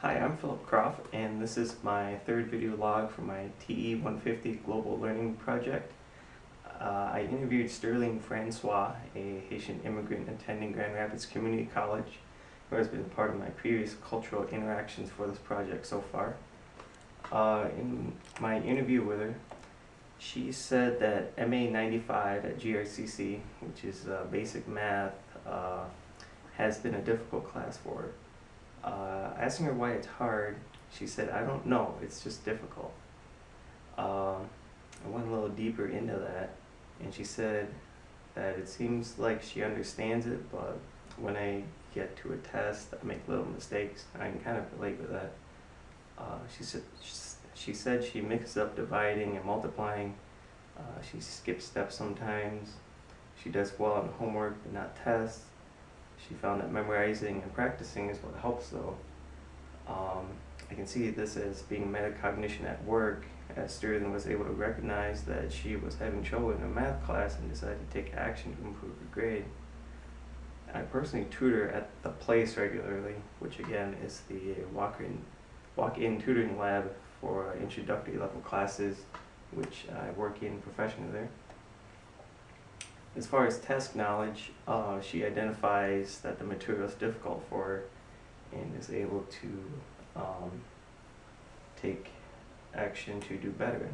Hi, I'm Croff, and this is my third video log for my TE 150 Global Learning Project. I interviewed Sterling Francois, a Haitian immigrant attending Grand Rapids Community College, who has been part of my previous cultural interactions for this project so far. In my interview with her, she said that MA 95 at GRCC, which is basic math, has been a difficult class for her. Asking her why it's hard, she said, "I don't know, it's just difficult." I went a little deeper into that, and she said that it seems like she understands it, but when I get to a test, I make little mistakes. I can kind of relate with that. She said she mixes up dividing and multiplying. She skips steps sometimes. She does well on homework but not tests. She found that memorizing and practicing is what helps though. I can see this as being metacognition at work, as Sterling was able to recognize that she was having trouble in a math class and decided to take action to improve her grade. I personally tutor at the place regularly, which again is the walk-in tutoring lab for introductory level classes, which I work in professionally there. As far as test knowledge, she identifies that the material is difficult for her and is able to take action to do better.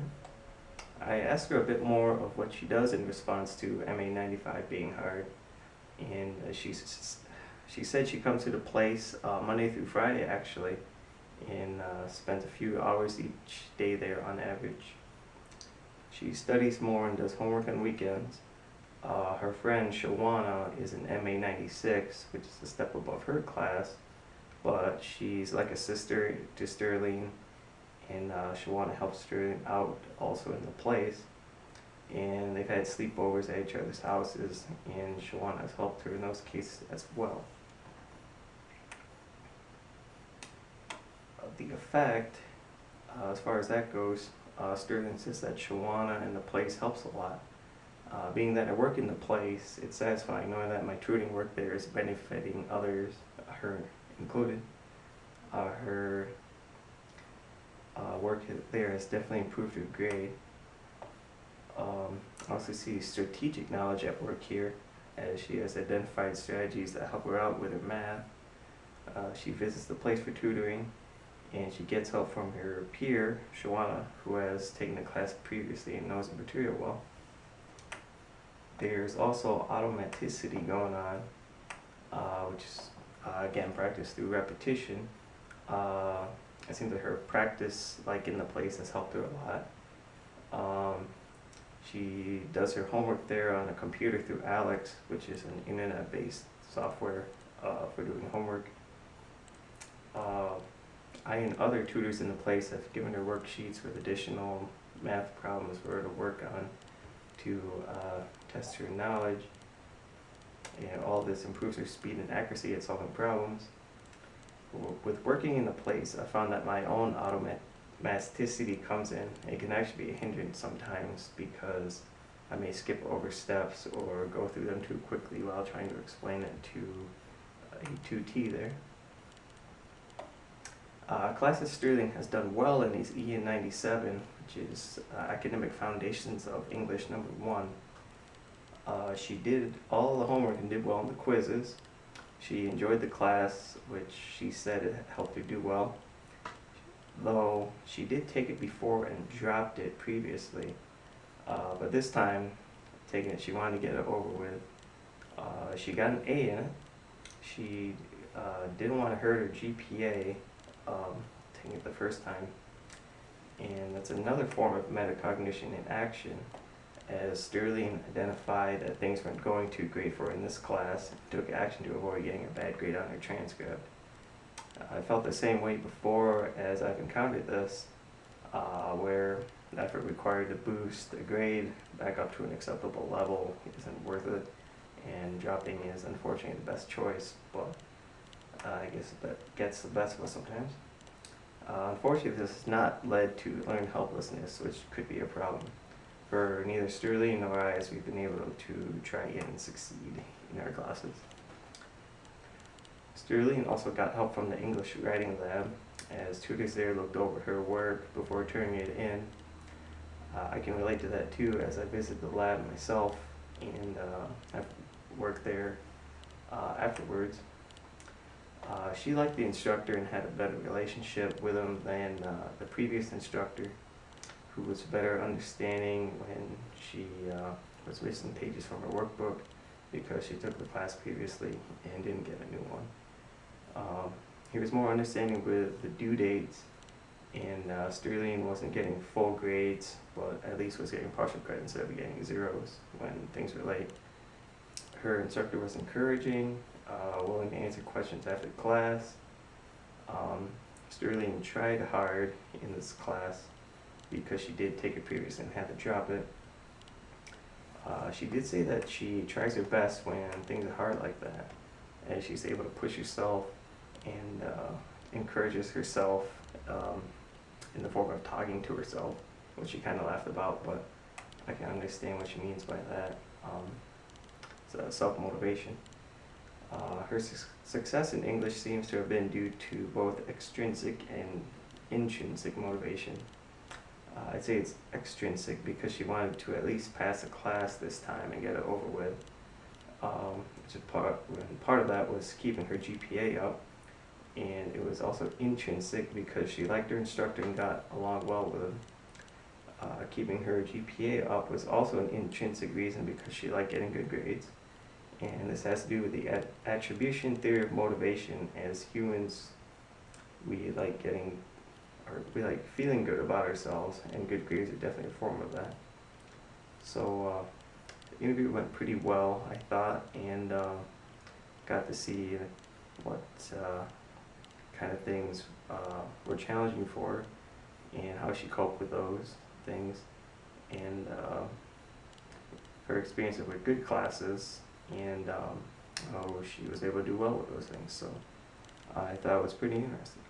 I asked her a bit more of what she does in response to MA 95 being hard, and she said she comes to the place Monday through Friday actually, and spends a few hours each day there on average. She studies more and does homework on weekends. Her friend Shawana is an MA 96, which is a step above her class, but she's like a sister to Sterling, and Shawana helps Sterling out also in the place. And they've had sleepovers at each other's houses, and Shawana has helped her in those cases as well. The effect, as far as that goes, Sterling says that Shawana and the place helps a lot. Being that I work in the place, it's satisfying knowing that my tutoring work there is benefiting others, her included. Her work there has definitely improved her grade. I also see strategic knowledge at work here, as she has identified strategies that help her out with her math. She visits the place for tutoring, and she gets help from her peer, Shawana, who has taken the class previously and knows the material well. There's also automaticity going on, which is, again, practice through repetition. It seems like her practice, like in the place, has helped her a lot. She does her homework there on a computer through Alex, which is an internet-based software for doing homework. I and other tutors in the place have given her worksheets with additional math problems for her to work on to test her knowledge. And all this improves her speed and accuracy at solving problems. With working in the place, I found that my own automaticity comes in. It can actually be a hindrance sometimes because I may skip over steps or go through them too quickly while trying to explain it to a 2T there. Class at Sterling has done well in these EN 97, which is Academic Foundations of English number 1. She did all the homework and did well in the quizzes. She enjoyed the class, which she said it helped her do well. Though she did take it before and dropped it previously. But this time, taking it, she wanted to get it over with. She got an A in it. She didn't want to hurt her GPA taking it the first time. And that's another form of metacognition in action, as Sterling identified that things weren't going too great for her in this class and took action to avoid getting a bad grade on her transcript. I felt the same way before, as I've encountered this, where effort required to boost the grade back up to an acceptable level isn't worth it, and dropping is unfortunately the best choice, but I guess that gets the best of us sometimes. Unfortunately, this has not led to learned helplessness, which could be a problem for neither Sterling nor I, as we've been able to try and succeed in our classes. Sterling also got help from the English writing lab, as tutors there looked over her work before turning it in. I can relate to that too, as I visited the lab myself and I've worked there afterwards. She liked the instructor and had a better relationship with him than the previous instructor, who was better understanding when she was missing pages from her workbook because she took the class previously and didn't get a new one. He was more understanding with the due dates, and Sterling wasn't getting full grades, but at least was getting partial credit instead of getting zeros when things were late. Her instructor was encouraging, willing to answer questions after class. Sterling tried hard in this class because she did take it previously and had to drop it. She did say that she tries her best when things are hard like that, and she's able to push herself and encourages herself in the form of talking to herself, which she kind of laughed about, but I can understand what she means by that. It's self-motivation. Her success in English seems to have been due to both extrinsic and intrinsic motivation. I'd say it's extrinsic because she wanted to at least pass the class this time and get it over with. Part of that was keeping her GPA up, and it was also intrinsic because she liked her instructor and got along well with him. Keeping her GPA up was also an intrinsic reason because she liked getting good grades. And this has to do with the attribution theory of motivation. As humans, we like feeling good about ourselves, and good grades are definitely a form of that. So the interview went pretty well, I thought, and got to see what kind of things were challenging for her and how she coped with those things, and her experiences with good classes, and how she was able to do well with those things. So I thought it was pretty interesting.